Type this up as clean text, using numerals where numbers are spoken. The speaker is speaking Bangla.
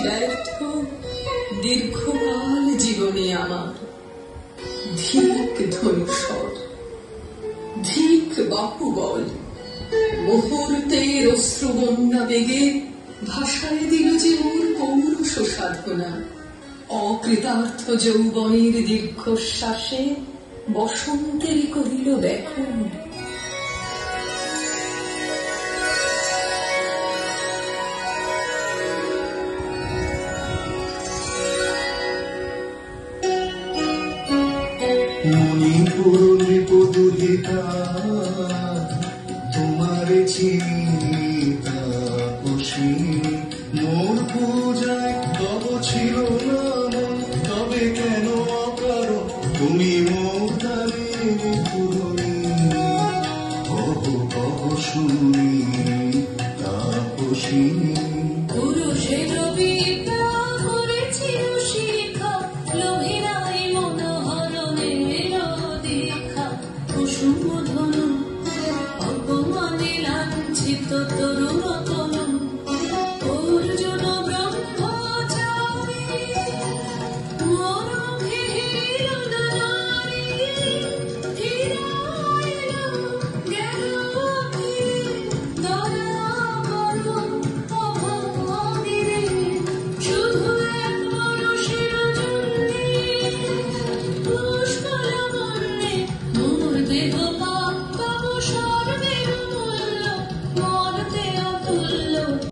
ব্যর্থ দীর্ঘকাল জীবনে আমার। ধিক ধনুষর, ধিক বাহুবল, মুহূর্তের অশ্রুবন্যা বেগে ভাষায় দিল যে মোর পৌরুষ সাধনা। অকৃতার্থ যৌবনের দীর্ঘশ্বাসে বসন্তের কহিল ব্যাকুল। মণিপুর নৃপদুহিতা তোমার চিন্তা মোর পূজায় তব ছিল না মন, তবে কেন অকারণ তুমি